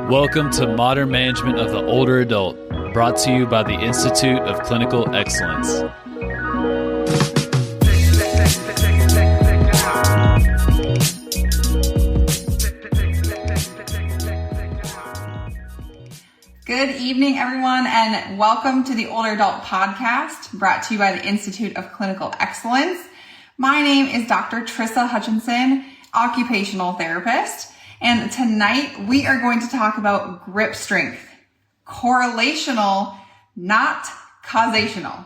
Welcome to Modern Management of the Older Adult, brought to you by the Institute of Clinical Excellence. Good evening, everyone, and welcome to the Older Adult Podcast, brought to you by the Institute of Clinical Excellence. My name is Dr. Trissa Hutchinson, occupational therapist, and tonight we are going to talk about grip strength. Correlational, not causational.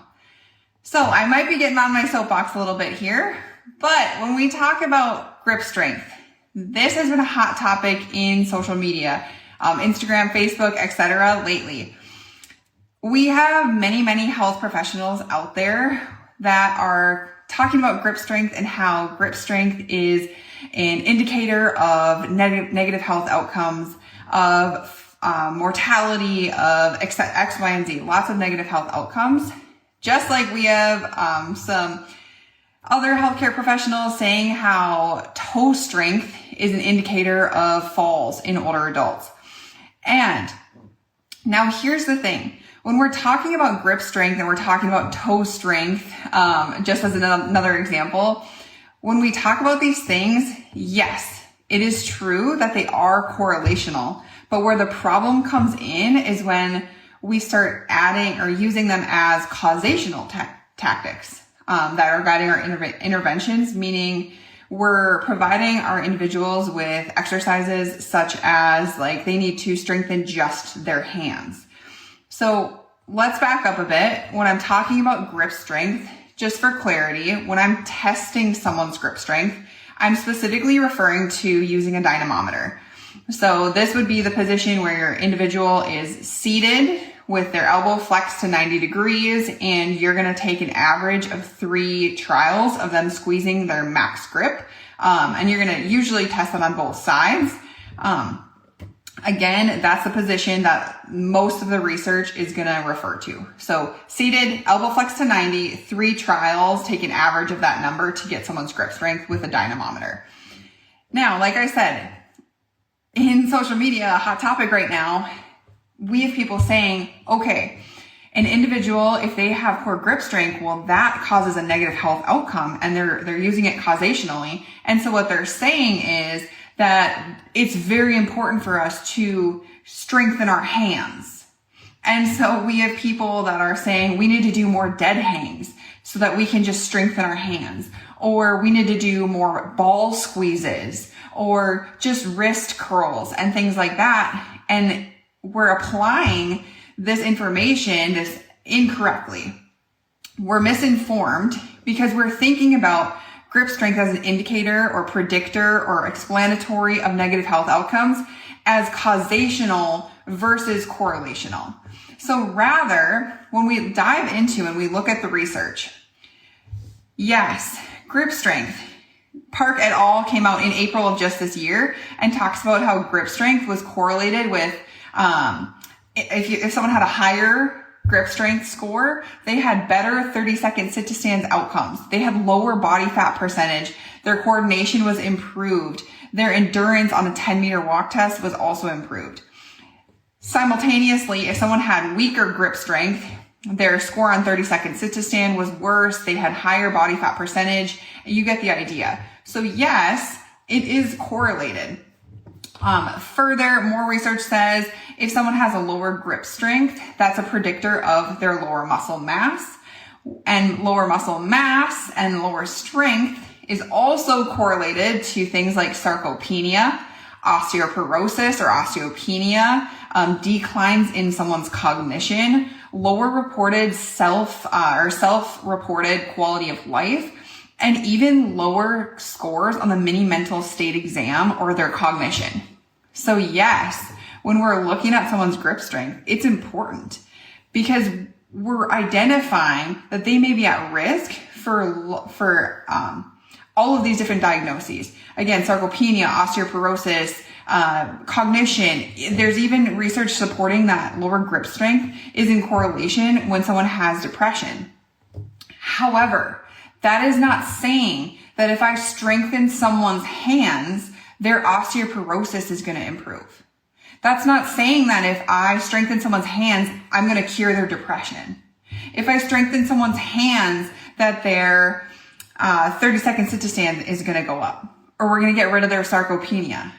So I might be getting on my soapbox a little bit here, but when we talk about grip strength, this has been a hot topic in social media, Instagram, Facebook, etc. lately. We have many health professionals out there that are talking about grip strength and how grip strength is an indicator of negative health outcomes, of mortality, of X, Y, and Z, lots of negative health outcomes. Just like we have some other healthcare professionals saying how toe strength is an indicator of falls in older adults. And now here's the thing. When we're talking about grip strength and we're talking about toe strength, just as another example, when we talk about these things, yes, it is true that they are correlational, but where the problem comes in is when we start adding or using them as causational tactics that are guiding our interventions, meaning we're providing our individuals with exercises such as like they need to strengthen just their hands. So let's back up a bit. When I'm talking about grip strength, just for clarity, when I'm testing someone's grip strength, I'm specifically referring to using a dynamometer. So this would be the position where your individual is seated with their elbow flexed to 90 degrees, and you're going to take an average of 3 trials of them squeezing their max grip. And you're going to usually test them on both sides. Again, that's the position that most of the research is going to refer to. So seated, elbow flex to 90, 3 trials, take an average of that number to get someone's grip strength with a dynamometer. Now, like I said, in social media, a hot topic right now, we have people saying, okay, an individual, if they have poor grip strength, well, that causes a negative health outcome, and they're using it causationally. And so what they're saying is that it's very important for us to strengthen our hands. And so we have people that are saying we need to do more dead hangs so that we can just strengthen our hands, or we need to do more ball squeezes, or just wrist curls and things like that. And we're applying this information incorrectly. We're misinformed because we're thinking about grip strength as an indicator or predictor or explanatory of negative health outcomes as causational versus correlational. So rather, when we dive into and we look at the research, yes, grip strength. Park et al. Came out in April of just this year and talks about how grip strength was correlated with if someone had a higher grip strength score, they had better 30-second sit-to-stands outcomes. They had lower body fat percentage. Their coordination was improved. Their endurance on a 10-meter walk test was also improved. Simultaneously, if someone had weaker grip strength, their score on 30-second sit-to-stand was worse. They had higher body fat percentage. You get the idea. So yes, it is correlated. Further, more research says if someone has a lower grip strength, that's a predictor of their lower muscle mass. And lower muscle mass and lower strength is also correlated to things like sarcopenia, osteoporosis or osteopenia, declines in someone's cognition, lower reported self-reported quality of life, and even lower scores on the mini mental state exam or their cognition. So yes, when we're looking at someone's grip strength, it's important because we're identifying that they may be at risk for all of these different diagnoses. Again, sarcopenia, osteoporosis, cognition. There's even research supporting that lower grip strength is in correlation when someone has depression. However, that is not saying that if I strengthen someone's hands, their osteoporosis is going to improve. That's not saying that if I strengthen someone's hands, I'm going to cure their depression. If I strengthen someone's hands, that their 30-second sit to stand is going to go up, or we're going to get rid of their sarcopenia.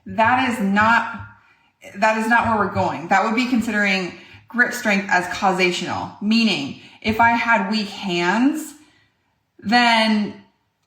That is not where we're going. That would be considering grip strength as causational, meaning if I had weak hands, then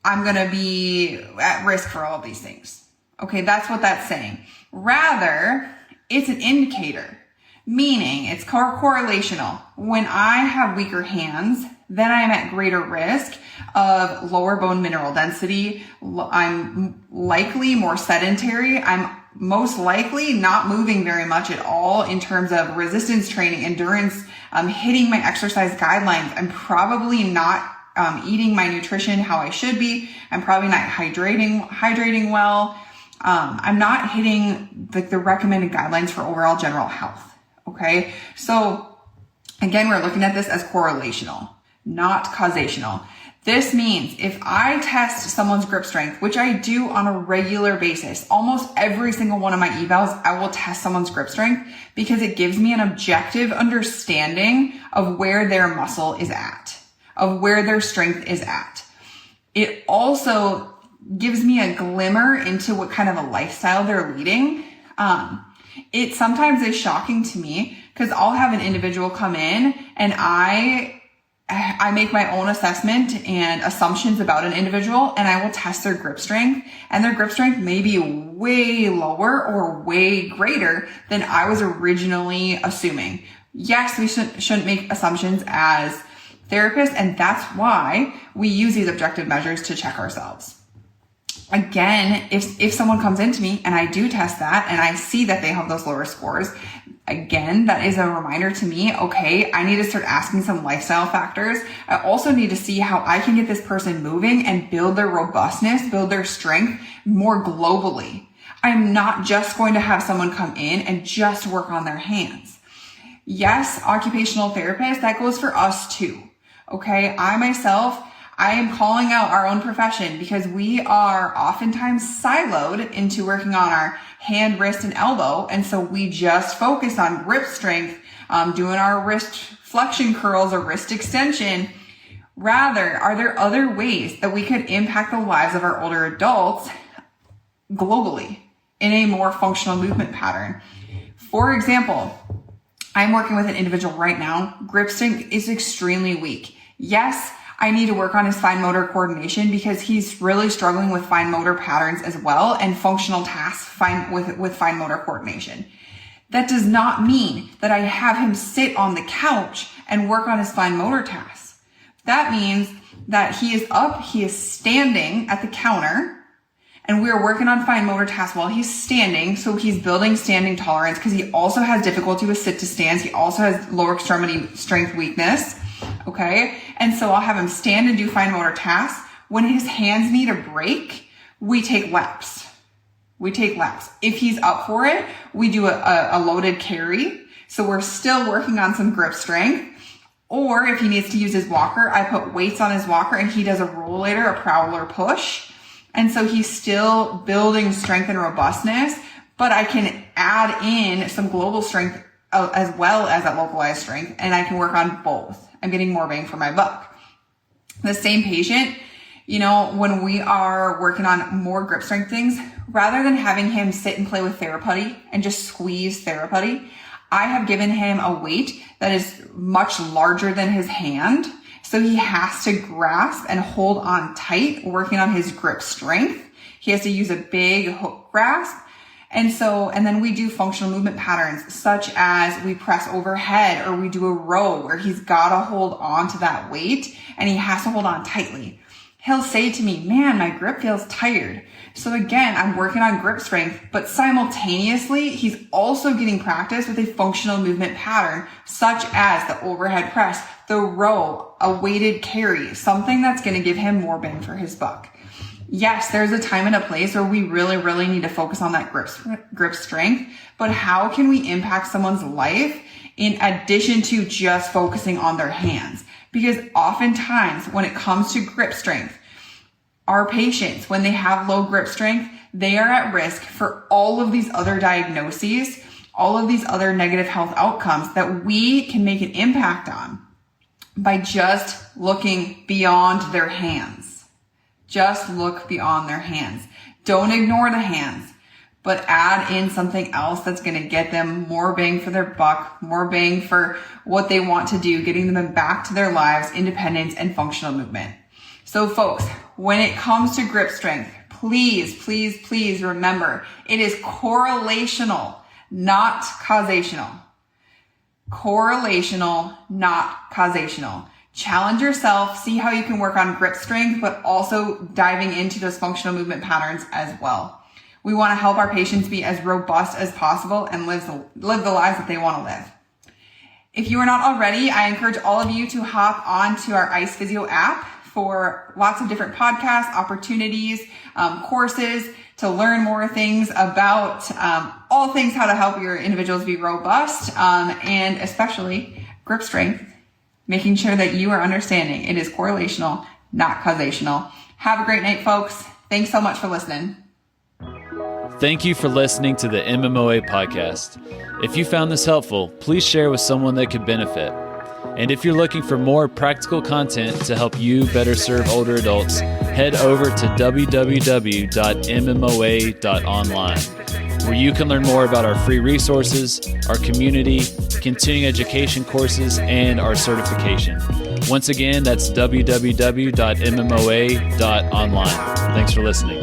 I'm going to be at risk for all of these things. Okay, that's what that's saying. Rather, it's an indicator, meaning it's correlational. When I have weaker hands, then I'm at greater risk of lower bone mineral density. I'm likely more sedentary. I'm most likely not moving very much at all in terms of resistance training, endurance, hitting my exercise guidelines. I'm probably not eating my nutrition how I should be. I'm probably not hydrating well. I'm not hitting the recommended guidelines for overall general health. Okay. So again, we're looking at this as correlational, not causational. This means if I test someone's grip strength, which I do on a regular basis, almost every single one of my evals, I will test someone's grip strength because it gives me an objective understanding of where their muscle is at, of where their strength is at. It also gives me a glimmer into what kind of a lifestyle they're leading. It sometimes is shocking to me because I'll have an individual come in and I make my own assessment and assumptions about an individual, and I will test their grip strength, and their grip strength may be way lower or way greater than I was originally assuming. Yes, we shouldn't make assumptions as therapists, and that's why we use these objective measures to check ourselves. Again, if someone comes into me and I do test that and I see that they have those lower scores, again, that is a reminder to me, okay, I need to start asking some lifestyle factors. I also need to see how I can get this person moving and build their robustness, build their strength more globally. I'm not just going to have someone come in and just work on their hands. Yes, occupational therapist, that goes for us too. Okay, I am calling out our own profession because we are oftentimes siloed into working on our hand, wrist, and elbow. And so we just focus on grip strength, doing our wrist flexion curls or wrist extension. Rather, are there other ways that we could impact the lives of our older adults globally in a more functional movement pattern? For example, I'm working with an individual right now. Grip strength is extremely weak. Yes, I need to work on his fine motor coordination because he's really struggling with fine motor patterns as well and functional tasks with fine motor coordination. That does not mean that I have him sit on the couch and work on his fine motor tasks. That means that he is up, he is standing at the counter, and we are working on fine motor tasks while he's standing. So he's building standing tolerance because he also has difficulty with sit to stands. He also has lower extremity strength weakness. Okay. And so I'll have him stand and do fine motor tasks. When his hands need a break, we take laps. If he's up for it, we do a loaded carry. So we're still working on some grip strength. Or if he needs to use his walker, I put weights on his walker and he does a rollator, a prowler push. And so he's still building strength and robustness, but I can add in some global strength as well as that localized strength, and I can work on both. I'm getting more bang for my buck. The same patient, when we are working on more grip strength things, rather than having him sit and play with TheraPutty and just squeeze TheraPutty, I have given him a weight that is much larger than his hand. So he has to grasp and hold on tight, working on his grip strength. He has to use a big hook grasp. And then we do functional movement patterns such as we press overhead or we do a row where he's got to hold on to that weight and he has to hold on tightly. He'll say to me, man, my grip feels tired. So again, I'm working on grip strength, but simultaneously, he's also getting practice with a functional movement pattern such as the overhead press, the row, a weighted carry, something that's going to give him more bang for his buck. Yes, there's a time and a place where we really, really need to focus on that grip strength, but how can we impact someone's life in addition to just focusing on their hands? Because oftentimes when it comes to grip strength, our patients, when they have low grip strength, they are at risk for all of these other diagnoses all of these other negative health outcomes that we can make an impact on by just looking beyond their hands. Just look beyond their hands. Don't ignore the hands, but add in something else that's going to get them more bang for their buck, more bang for what they want to do, getting them back to their lives, independence, and functional movement. So folks, when it comes to grip strength, please remember, it is correlational, not causational. Correlational, not causational. Challenge yourself, see how you can work on grip strength, but also diving into those functional movement patterns as well. We want to help our patients be as robust as possible and live the lives that they want to live. If you are not already, I encourage all of you to hop onto our ICE Physio app for lots of different podcasts, opportunities, courses to learn more things about all things how to help your individuals be robust, and especially grip strength, making sure that you are understanding it is correlational, not causational. Have a great night, folks. Thanks so much for listening. Thank you for listening to the MMOA podcast. If you found this helpful, please share with someone that could benefit. And if you're looking for more practical content to help you better serve older adults, head over to www.mmoa.online, where you can learn more about our free resources, our community, continuing education courses, and our certification. Once again, that's www.mmoa.online. Thanks for listening.